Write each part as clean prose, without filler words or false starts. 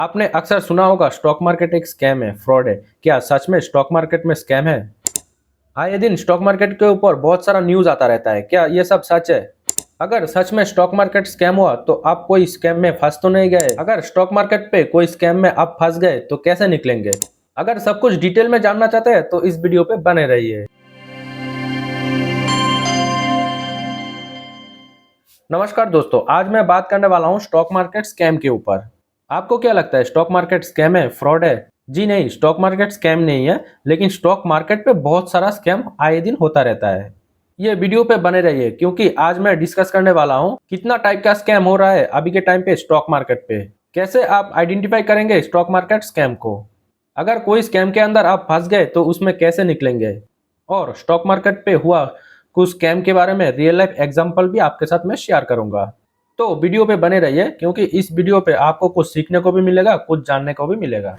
आपने अक्सर सुना होगा स्टॉक मार्केट एक स्कैम है, फ्रॉड है। क्या सच में स्टॉक मार्केट में स्कैम है? आए दिन स्टॉक मार्केट के ऊपर बहुत सारा न्यूज आता रहता है। क्या ये सब सच है? अगर सच में स्टॉक मार्केट स्कैम हुआ तो आप कोई स्कैम में फंस तो नहीं गए? अगर स्टॉक मार्केट पे कोई स्कैम में आप फंस गए तो कैसे निकलेंगे? अगर सब कुछ डिटेल में जानना चाहते हैं तो इस वीडियो पे बने रहिए। नमस्कार दोस्तों, आज मैं बात करने वाला हूँ स्टॉक मार्केट स्कैम के ऊपर। आपको क्या लगता है स्टॉक मार्केट स्कैम है, फ्रॉड है? जी नहीं, स्टॉक मार्केट स्कैम नहीं है, लेकिन स्टॉक मार्केट पे बहुत सारा स्कैम आए दिन होता रहता है। ये वीडियो पे बने रहिए क्योंकि आज मैं डिस्कस करने वाला हूँ कितना टाइप का स्कैम हो रहा है अभी के टाइम पे स्टॉक मार्केट पे। कैसे आप आइडेंटिफाई करेंगे स्टॉक मार्केट स्कैम को? अगर कोई स्कैम के अंदर आप फंस गए तो उसमें कैसे निकलेंगे? और स्टॉक मार्केट पे हुआ कुछ स्कैम के बारे में रियल लाइफ एग्जांपल भी आपके साथ मैं शेयर करूंगा। तो वीडियो पे बने रहिए क्योंकि इस वीडियो पे आपको कुछ सीखने को भी मिलेगा, कुछ जानने को भी मिलेगा।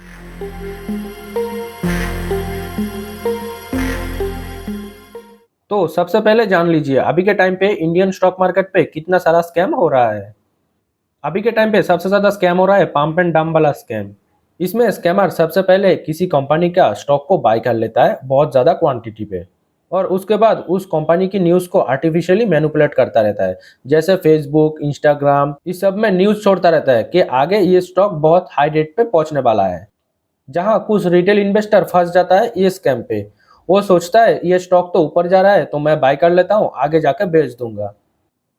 तो सबसे पहले जान लीजिए अभी के टाइम पे इंडियन स्टॉक मार्केट पे कितना सारा स्कैम हो रहा है। अभी के टाइम पे सबसे ज्यादा स्कैम हो रहा है पंप एंड डंप वाला स्कैम। इसमें स्कैमर सबसे पहले किसी कंपनी का स्टॉक को बाय कर लेता है बहुत ज्यादा क्वांटिटी पे, और उसके बाद उस कंपनी की न्यूज को आर्टिफिशियली मैनिपुलेट करता रहता है। जैसे फेसबुक, इंस्टाग्राम, इस सब में न्यूज छोड़ता रहता है कि आगे ये स्टॉक बहुत हाई रेट पे पहुंचने वाला है। जहां कुछ रिटेल इन्वेस्टर फंस जाता है ये स्कैम पे। वो सोचता है ये स्टॉक तो ऊपर जा रहा है तो मैं बाय कर लेता हूँ, आगे जाकर बेच दूंगा।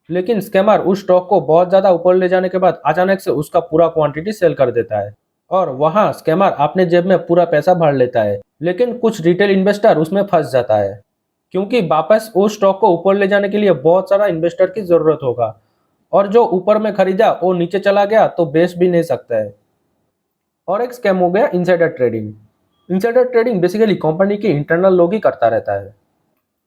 लेकिन स्कैमर उस स्टॉक को बहुत ज्यादा ऊपर ले जाने के बाद अचानक से उसका पूरा क्वांटिटी सेल कर देता है, और वहां स्कैमर अपने जेब में पूरा पैसा भर लेता है। लेकिन कुछ रिटेल इन्वेस्टर उसमें फंस जाता है क्योंकि वापस उस स्टॉक को ऊपर ले जाने के लिए बहुत सारा इन्वेस्टर की जरूरत होगा, और जो ऊपर में खरीदा वो नीचे चला गया तो बेच भी नहीं सकता है। और एक स्कैम हो गया insider trading. Insider trading basically company के इंटरनल लोग ही करता रहता है।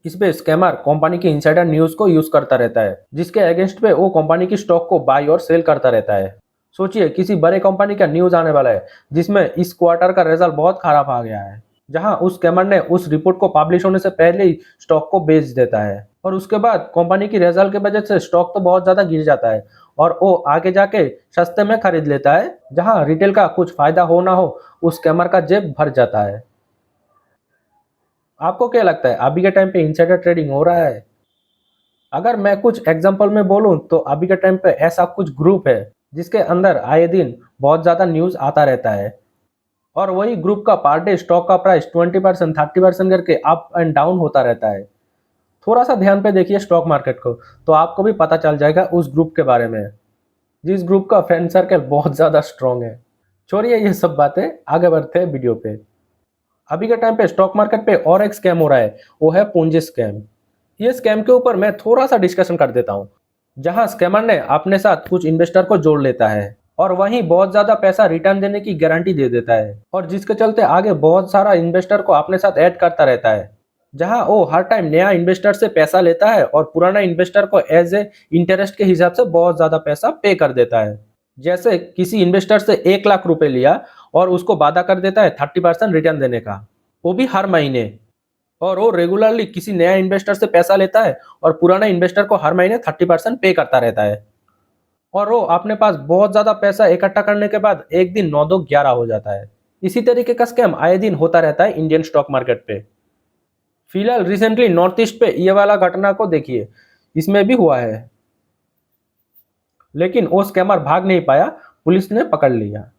इसमें स्कैमर कंपनी की इनसाइडर न्यूज को यूज करता रहता है जिसके अगेंस्ट पे वो कंपनी की स्टॉक को बाय और सेल करता रहता है। सोचिए किसी बड़े कंपनी का न्यूज आने वाला है जिसमें इस क्वार्टर का रिजल्ट बहुत खराब आ गया है, जहां उस स्कैमर ने उस रिपोर्ट को पब्लिश होने से पहले ही स्टॉक को बेच देता है, और उसके बाद कंपनी की रिजल्ट की वजह से स्टॉक तो बहुत ज्यादा गिर जाता है और वो आगे जाके सस्ते में खरीद लेता है। जहां रिटेल का कुछ फायदा हो ना हो उस स्कैमर का जेब भर जाता है। आपको क्या लगता है अभी के टाइम पे इनसाइडर ट्रेडिंग हो रहा है? अगर मैं कुछ एग्जांपल में बोलूं तो अभी के टाइम पे ऐसा कुछ ग्रुप है जिसके अंदर आए दिन बहुत ज्यादा न्यूज आता रहता है, और वही ग्रुप का पर डे स्टॉक का प्राइस 20% 30% करके अप एंड डाउन होता रहता है। थोड़ा सा ध्यान पे देखिए स्टॉक मार्केट को तो आपको भी पता चल जाएगा उस ग्रुप के बारे में, जिस ग्रुप का फ्रेंड सर्कल बहुत ज्यादा स्ट्रांग है। छोड़िए ये सब बातें, आगे बढ़ते हैं वीडियो पे। अभी के टाइम पे स्टॉक मार्केट पे और एक स्कैम हो रहा है, वो है पूंजी स्कैम। ये स्कैम के ऊपर मैं थोड़ा सा डिस्कशन कर देता हूँ। जहां स्कैमर ने अपने साथ कुछ इन्वेस्टर को जोड़ लेता है और वहीं बहुत ज्यादा पैसा रिटर्न देने की गारंटी दे देता है, और जिसके चलते आगे बहुत सारा इन्वेस्टर को अपने साथ ऐड करता रहता है। जहां वो हर टाइम नया इन्वेस्टर से पैसा लेता है और पुराना इन्वेस्टर को एज ए इंटरेस्ट के हिसाब से बहुत ज्यादा पैसा पे कर देता है। जैसे किसी इन्वेस्टर से 1 लाख रुपए लिया और उसको वादा कर देता है 30% रिटर्न देने का, वो भी हर महीने। और वो रेगुलरली किसी नया इन्वेस्टर से पैसा लेता है और पुराना इन्वेस्टर को हर महीने 30% पे करता रहता है, और वो अपने पास बहुत ज्यादा पैसा इकट्ठा करने के बाद एक दिन 9 2 11 हो जाता है। इसी तरीके का स्कैम आए दिन होता रहता है इंडियन स्टॉक मार्केट पे। फिलहाल रिसेंटली नॉर्थ ईस्ट पे ये वाला घटना को देखिए, इसमें भी हुआ है, लेकिन वो स्कैमर भाग नहीं पाया, पुलिस ने पकड़ लिया।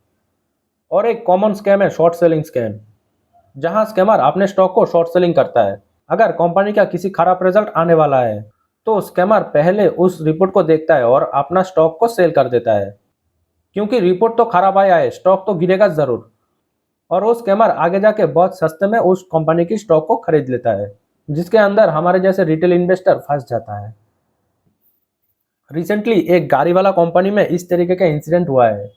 और एक कॉमन स्कैम है शॉर्ट सेलिंग स्कैम, जहां स्कैमर अपने स्टॉक को शॉर्ट सेलिंग करता है। अगर कंपनी का किसी खराब रिजल्ट आने वाला है तो स्कैमर पहले उस रिपोर्ट को देखता है और अपना स्टॉक को सेल कर देता है, क्योंकि रिपोर्ट तो खराब आया है, स्टॉक तो गिरेगा जरूर। और वो स्कैमर आगे जाके बहुत सस्ते में उस कंपनी की स्टॉक को खरीद लेता है, जिसके अंदर हमारे जैसे रिटेल इन्वेस्टर फंस जाता है। रिसेंटली एक गाड़ी वाला कंपनी में इस तरीके का इंसिडेंट हुआ है।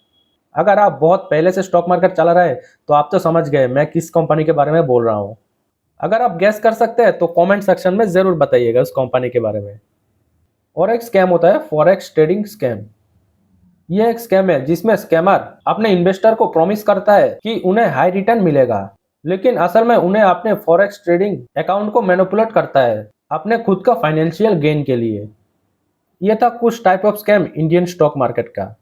अगर आप बहुत पहले से स्टॉक मार्केट चला रहे हैं तो आप तो समझ गए मैं किस कंपनी के बारे में बोल रहा हूँ। अगर आप गैस कर सकते हैं तो कमेंट सेक्शन में जरूर बताइएगा उस कंपनी के बारे में। और एक स्कैम होता है फॉरेक्स ट्रेडिंग स्कैम। यह एक स्कैम है जिसमें स्कैमर अपने इन्वेस्टर को प्रॉमिस करता है कि उन्हें हाई रिटर्न मिलेगा, लेकिन असल में उन्हें अपने फॉरेक्स ट्रेडिंग अकाउंट को मैनिपुलेट करता है अपने खुद का फाइनेंशियल गेन के लिए। यह था कुछ type of scam Indian stock market का।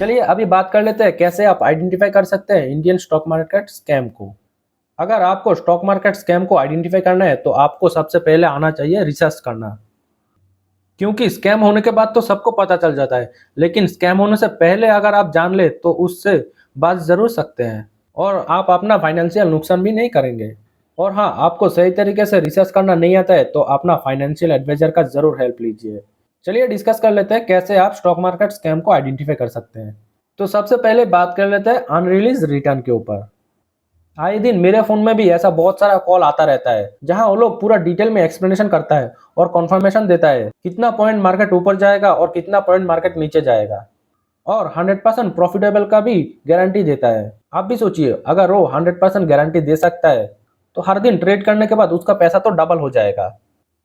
चलिए अभी बात कर लेते हैं कैसे आप आइडेंटिफाई कर सकते हैं इंडियन स्टॉक मार्केट स्कैम को। अगर आपको स्टॉक मार्केट स्कैम को आइडेंटिफाई करना है तो आपको सबसे पहले आना चाहिए रिसर्च करना। क्योंकि स्कैम होने के बाद तो सबको पता चल जाता है, लेकिन स्कैम होने से पहले अगर आप जान ले तो उससे बच ज़रूर सकते हैं और आप अपना फाइनेंशियल नुकसान भी नहीं करेंगे। और हाँ, आपको सही तरीके से रिसर्च करना नहीं आता है तो अपना फाइनेंशियल एडवाइजर का ज़रूर हेल्प लीजिए। चलिए डिस्कस कर लेते हैं कैसे आप स्टॉक मार्केट स्कैम को आइडेंटिफाई कर सकते हैं। तो सबसे पहले बात कर लेते हैं अनरिलीज रिटर्न के ऊपर। आए दिन मेरे फोन में भी ऐसा बहुत सारा कॉल आता रहता है जहां वो लोग पूरा डिटेल में एक्सप्लेनेशन करता है और कंफर्मेशन देता है कितना पॉइंट मार्केट ऊपर जाएगा और कितना पॉइंट मार्केट नीचे जाएगा, और 100% प्रॉफिटेबल का भी गारंटी देता है। आप भी सोचिए, अगर वो 100% गारंटी दे सकता है तो हर दिन ट्रेड करने के बाद उसका पैसा तो डबल हो जाएगा।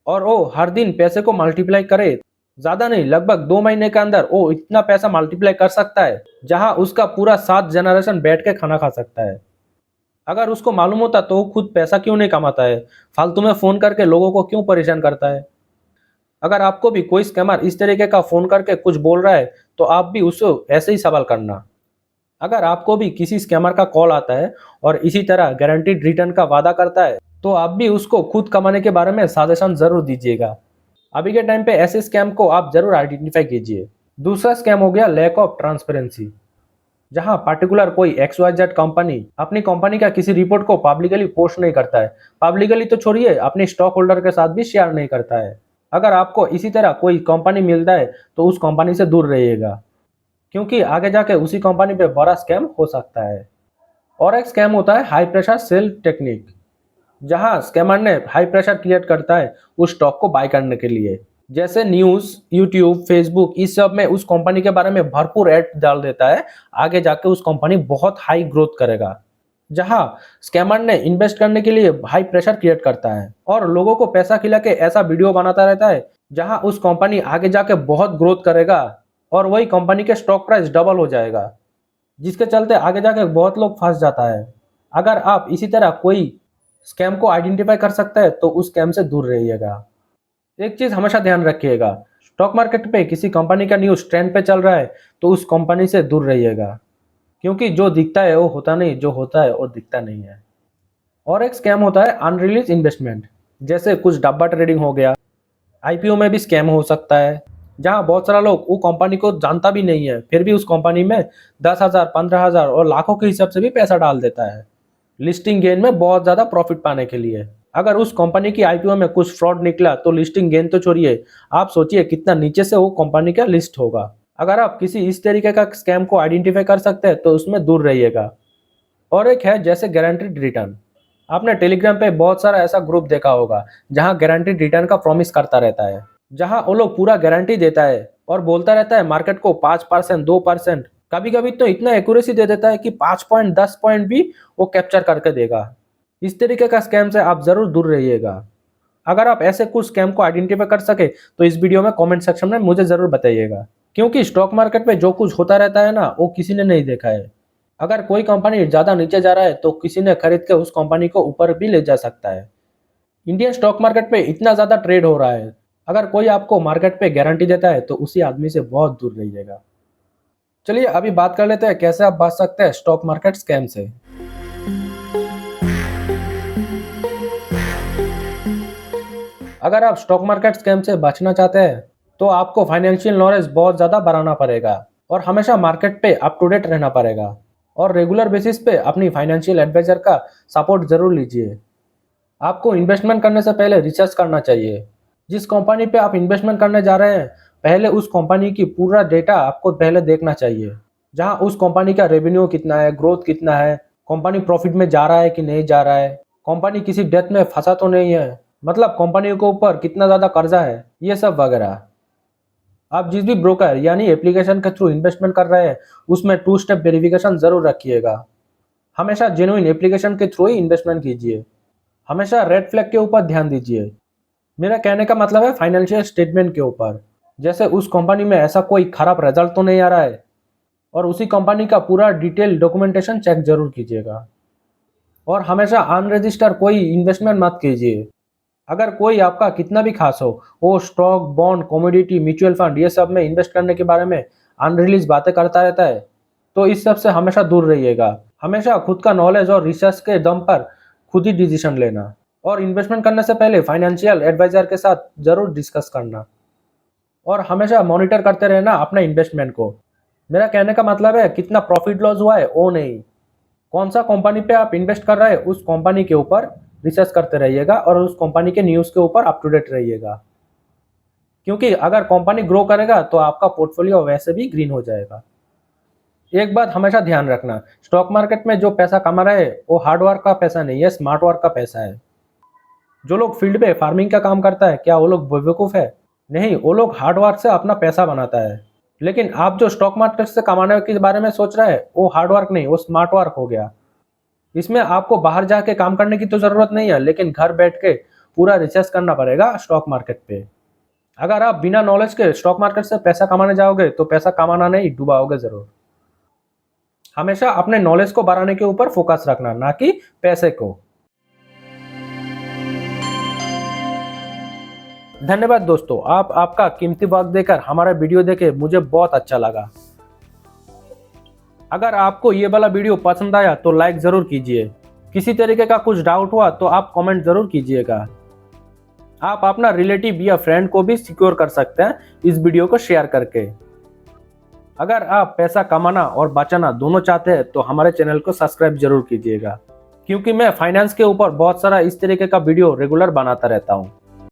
और वो हर दिन पैसे को मल्टीप्लाई करे, ज्यादा नहीं लगभग 2 महीने के अंदर वो इतना पैसा मल्टीप्लाई कर सकता है जहां उसका पूरा 7 जनरेशन बैठ के खाना खा सकता है। अगर उसको मालूम होता तो वो खुद पैसा क्यों नहीं कमाता है, फालतू में फोन करके लोगों को क्यों परेशान करता है। अगर आपको भी कोई स्कैमर इस तरीके का फोन करके कुछ बोल रहा है तो आप भी उससे ऐसे ही सवाल करना। अगर आपको भी किसी स्कैमर का कॉल आता है और इसी तरह गारंटीड रिटर्न का वादा करता है तो आप भी उसको खुद कमाने के बारे में सजेशन जरूर दीजिएगा। अभी के टाइम पे ऐसे स्कैम को आप जरूर आइडेंटिफाई कीजिए। दूसरा स्कैम हो गया लैक ऑफ ट्रांसपेरेंसी। जहां पर्टिकुलर कोई XYZ कंपनी अपनी कंपनी का किसी रिपोर्ट को पब्लिकली पोस्ट नहीं करता है, पब्लिकली तो छोड़िए अपने स्टॉक होल्डर के साथ भी शेयर नहीं करता है। अगर आपको इसी तरह कोई कंपनी मिलता है तो उस कंपनी से दूर रहिएगा, क्योंकि आगे जाके उसी कंपनी पे बड़ा स्कैम हो सकता है। और एक स्कैम होता है हाई प्रेशर सेल टेक्निक, जहां स्कैमर ने हाई प्रेशर क्रिएट करता है उस स्टॉक को बाय करने के लिए। जैसे न्यूज़, यूट्यूब, फेसबुक, इस सब में उस कंपनी के बारे में भरपूर ऐड डाल देता है, आगे जाके उस कंपनी बहुत हाई ग्रोथ करेगा। जहां स्कैमर ने इन्वेस्ट करने के लिए हाई प्रेशर क्रिएट करता है और लोगों को पैसा खिला के ऐसा वीडियो बनाता रहता है जहां उस कंपनी आगे जाके बहुत ग्रोथ करेगा और वही कंपनी के स्टॉक प्राइस डबल हो जाएगा, जिसके चलते आगे जाके बहुत लोग फंस जाता है। अगर आप इसी तरह कोई स्कैम को आइडेंटिफाई कर सकते हैं तो उस स्कैम से दूर रहिएगा। एक चीज हमेशा ध्यान रखिएगा, स्टॉक मार्केट पे किसी कंपनी का न्यूज़ ट्रेंड पे चल रहा है तो उस कंपनी से दूर रहिएगा, क्योंकि जो दिखता है वो होता नहीं, जो होता है वो दिखता नहीं है। और एक स्कैम होता है अनरिलीज इन्वेस्टमेंट, जैसे कुछ डब्बा ट्रेडिंग हो गया। IPO में भी स्कैम हो सकता है, जहां बहुत सारा लोग वो कंपनी को जानता भी नहीं है फिर भी उस कंपनी में 10,000, 15,000 और लाखों के हिसाब से भी पैसा डाल देता है लिस्टिंग गेन में बहुत ज्यादा प्रॉफिट पाने के लिए। अगर उस कंपनी की IPO में कुछ फ्रॉड निकला तो लिस्टिंग गेन तो छोड़िए, आप सोचिए कितना नीचे से वो कंपनी का लिस्ट होगा। अगर आप किसी इस तरीके का स्कैम को आइडेंटिफाई कर सकते हैं तो उसमें दूर रहिएगा। और एक है जैसे गारंटीड रिटर्न। आपने टेलीग्राम पे बहुत सारा ऐसा ग्रुप देखा होगा जहां गारंटीड रिटर्न का प्रॉमिस करता रहता है, जहां वो लोग पूरा गारंटी देता है और बोलता रहता है मार्केट को 5%, 2%, कभी कभी तो इतना एक्यूरेसी दे देता है कि 5 पॉइंट, 10 पॉइंट भी वो कैप्चर करके देगा। इस तरीके का स्कैम से आप जरूर दूर रहिएगा। अगर आप ऐसे कुछ स्कैम को आइडेंटिफाई कर सके तो इस वीडियो में कमेंट सेक्शन में मुझे जरूर बताइएगा, क्योंकि स्टॉक मार्केट में जो कुछ होता रहता है ना वो किसी ने नहीं देखा है। अगर कोई कंपनी ज्यादा नीचे जा रहा है तो किसी ने खरीद के उस कंपनी को ऊपर भी ले जा सकता है। इंडियन स्टॉक मार्केट पे इतना ज्यादा ट्रेड हो रहा है, अगर कोई आपको मार्केट पे गारंटी देता है तो उसी आदमी से बहुत दूर रहिएगा। चलिए अभी बात कर लेते हैं कैसे आप बच सकते हैं स्टॉक मार्केट स्कैम से। अगर आप स्टॉक मार्केट स्कैम से बचना चाहते हैं तो आपको फाइनेंशियल नॉलेज बहुत ज़्यादा बढ़ाना पड़ेगा और हमेशा मार्केट पे अप टू डेट रहना पड़ेगा और रेगुलर बेसिस पे अपनी फाइनेंशियल एडवाइजर का सपोर्ट जरूर लीजिए। आपको इन्वेस्टमेंट करने से पहले रिसर्च करना चाहिए। जिस कंपनी पे आप इन्वेस्टमेंट करने जा रहे हैं पहले उस कंपनी की पूरा डेटा आपको पहले देखना चाहिए, जहां उस कंपनी का रेवेन्यू कितना है, ग्रोथ कितना है, कंपनी प्रॉफिट में जा रहा है कि नहीं जा रहा है, कंपनी किसी डेट में फंसा तो नहीं है, मतलब कंपनी के ऊपर कितना ज़्यादा कर्जा है, ये सब वगैरह। आप जिस भी ब्रोकर यानी एप्लीकेशन के थ्रू इन्वेस्टमेंट कर रहे हैं उसमें 2 स्टेप वेरिफिकेशन जरूर रखिएगा। हमेशा जेन्युइन एप्लीकेशन के थ्रू ही इन्वेस्टमेंट कीजिए। हमेशा रेड फ्लैग के ऊपर ध्यान दीजिए। मेरा कहने का मतलब है फाइनेंशियल स्टेटमेंट के ऊपर, जैसे उस कंपनी में ऐसा कोई खराब रिजल्ट तो नहीं आ रहा है, और उसी कंपनी का पूरा डिटेल डॉक्यूमेंटेशन चेक जरूर कीजिएगा। और हमेशा अनरजिस्टर कोई इन्वेस्टमेंट मत कीजिए। अगर कोई आपका कितना भी खास हो, वो stock, bond, commodity, mutual fund ये सब में इन्वेस्ट करने के बारे में अनरिलीज बातें करता रहता है, तो इस सब से हमेशा दूर रहिएगा। हमेशा खुद का नॉलेज और रिसर्च के दम पर खुद ही डिसीजन लेना, और इन्वेस्टमेंट करने से पहले फाइनेंशियल एडवाइजर के साथ जरूर डिस्कस करना, और हमेशा मॉनिटर करते रहना अपने इन्वेस्टमेंट को। मेरा कहने का मतलब है कितना प्रॉफिट लॉस हुआ है वो नहीं, कौन सा कंपनी पे आप इन्वेस्ट कर रहे हैं उस कंपनी के ऊपर रिसर्च करते रहिएगा, और उस कंपनी के न्यूज़ के ऊपर अप टू डेट रहिएगा। क्योंकि अगर कंपनी ग्रो करेगा तो आपका पोर्टफोलियो वैसे भी ग्रीन हो जाएगा। एक बात हमेशा ध्यान रखना, स्टॉक मार्केट में जो पैसा कमा रहे हैं वो हार्ड वर्क का पैसा नहीं है, स्मार्ट वर्क का पैसा है। जो लोग फील्ड पे फार्मिंग का काम करता है, क्या वो लोग बेवकूफ़ है? नहीं, वो लोग हार्ड वर्क से अपना पैसा बनाता है। लेकिन आप जो स्टॉक मार्केट से कमाने के बारे में सोच रहे हैं वो हार्ड वर्क नहीं, वो स्मार्ट वर्क हो गया। इसमें आपको बाहर जाके काम करने की तो ज़रूरत नहीं है, लेकिन घर बैठ के पूरा रिसर्च करना पड़ेगा स्टॉक मार्केट पे। अगर आप बिना नॉलेज के स्टॉक मार्केट से पैसा कमाने जाओगे तो पैसा कमाना नहीं, डुबाओगे ज़रूर। हमेशा अपने नॉलेज को बढ़ाने के ऊपर फोकस रखना, ना कि पैसे को। धन्यवाद दोस्तों, आपका कीमती वक्त देकर हमारा वीडियो देखे मुझे बहुत अच्छा लगा। अगर आपको ये वाला वीडियो पसंद आया तो लाइक ज़रूर कीजिए। किसी तरीके का कुछ डाउट हुआ तो आप कमेंट ज़रूर कीजिएगा। आप अपना रिलेटिव या फ्रेंड को भी सिक्योर कर सकते हैं इस वीडियो को शेयर करके। अगर आप पैसा कमाना और बचाना दोनों चाहते हैं तो हमारे चैनल को सब्सक्राइब जरूर कीजिएगा, क्योंकि मैं फाइनेंस के ऊपर बहुत सारा इस तरीके का वीडियो रेगुलर बनाता रहता हूँ।